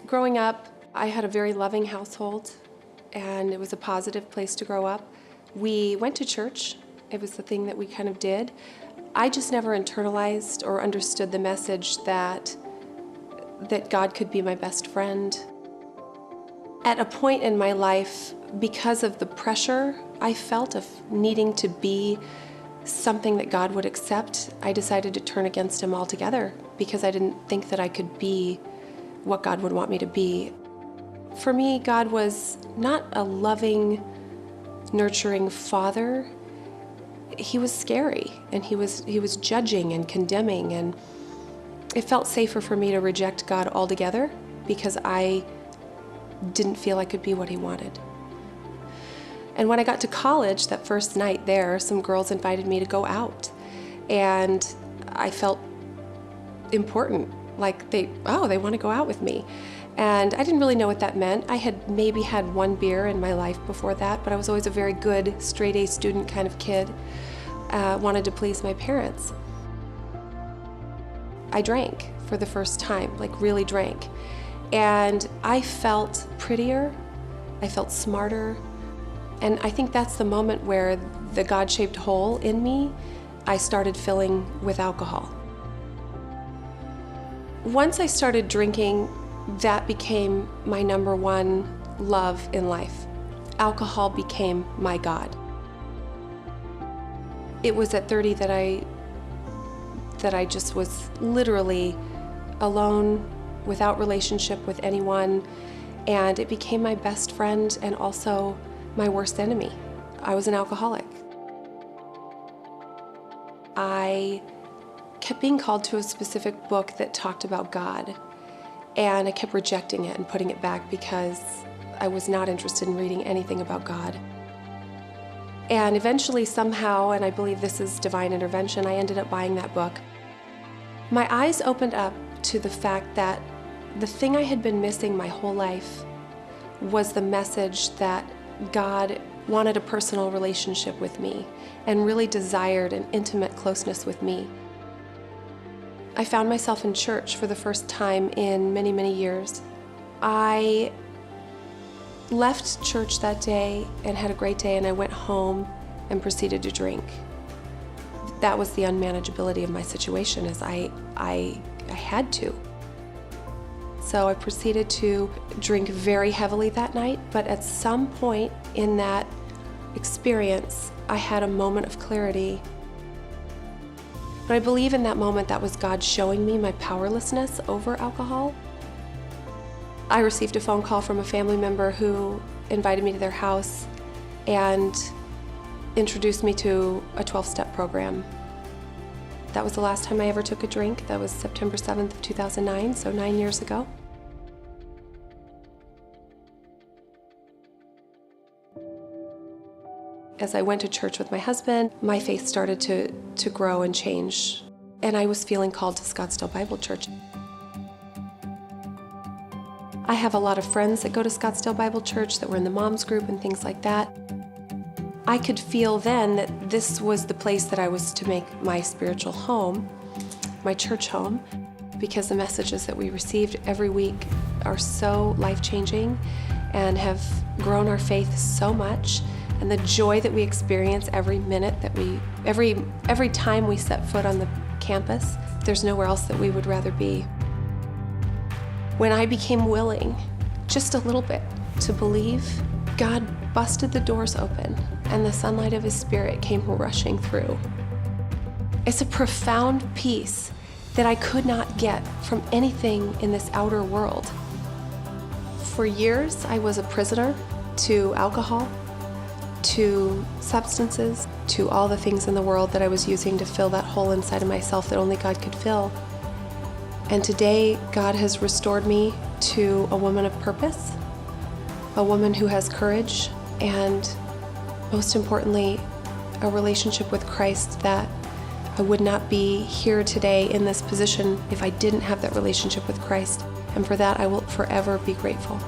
Growing up, I had a very loving household, and it was a positive place to grow up. We went to church. It was the thing that we kind of did. I just never internalized or understood the message that God could be my best friend. At a point in my life, because of the pressure I felt of needing to be something that God would accept, I decided to turn against Him altogether because I didn't think that I could be what God would want me to be. For me, God was not a loving, nurturing father. He was scary, and he was judging and condemning, and it felt safer for me to reject God altogether because I didn't feel I could be what He wanted. And when I got to college, that first night there, some girls invited me to go out, and I felt important, like they want to go out with me. And I didn't really know what that meant. I had maybe had one beer in my life before that, but I was always a very good, straight-A student kind of kid. Wanted to please my parents. I drank for the first time, like really drank. And I felt prettier, I felt smarter, and I think that's the moment where the God-shaped hole in me, I started filling with alcohol. Once I started drinking, that became my number one love in life. Alcohol became my God. It was at 30 that I just was literally alone, without relationship with anyone, and it became my best friend and also my worst enemy. I was an alcoholic. I kept being called to a specific book that talked about God, and I kept rejecting it and putting it back because I was not interested in reading anything about God. And eventually, somehow, and I believe this is divine intervention, I ended up buying that book. My eyes opened up to the fact that the thing I had been missing my whole life was the message that God wanted a personal relationship with me and really desired an intimate closeness with me. I found myself in church for the first time in many, many years. I left church that day and had a great day, and I went home and proceeded to drink. That was the unmanageability of my situation, is I had to. So I proceeded to drink very heavily that night, but at some point in that experience, I had a moment of clarity. But I believe in that moment that was God showing me my powerlessness over alcohol. I received a phone call from a family member who invited me to their house and introduced me to a 12-step program. That was the last time I ever took a drink. That was September 7th of 2009, so 9 years ago. As I went to church with my husband, my faith started to grow and change, and I was feeling called to Scottsdale Bible Church. I have a lot of friends that go to Scottsdale Bible Church that were in the moms group and things like that. I could feel then that this was the place that I was to make my spiritual home, my church home, because the messages that we received every week are so life-changing and have grown our faith so much. And the joy that we experience every minute that every time we set foot on the campus, there's nowhere else that we would rather be. When I became willing, just a little bit, to believe, God busted the doors open and the sunlight of His Spirit came rushing through. It's a profound peace that I could not get from anything in this outer world. For years, I was a prisoner to alcohol, to substances, to all the things in the world that I was using to fill that hole inside of myself that only God could fill. And today, God has restored me to a woman of purpose, a woman who has courage, and most importantly, a relationship with Christ that I would not be here today in this position if I didn't have that relationship with Christ. And for that, I will forever be grateful.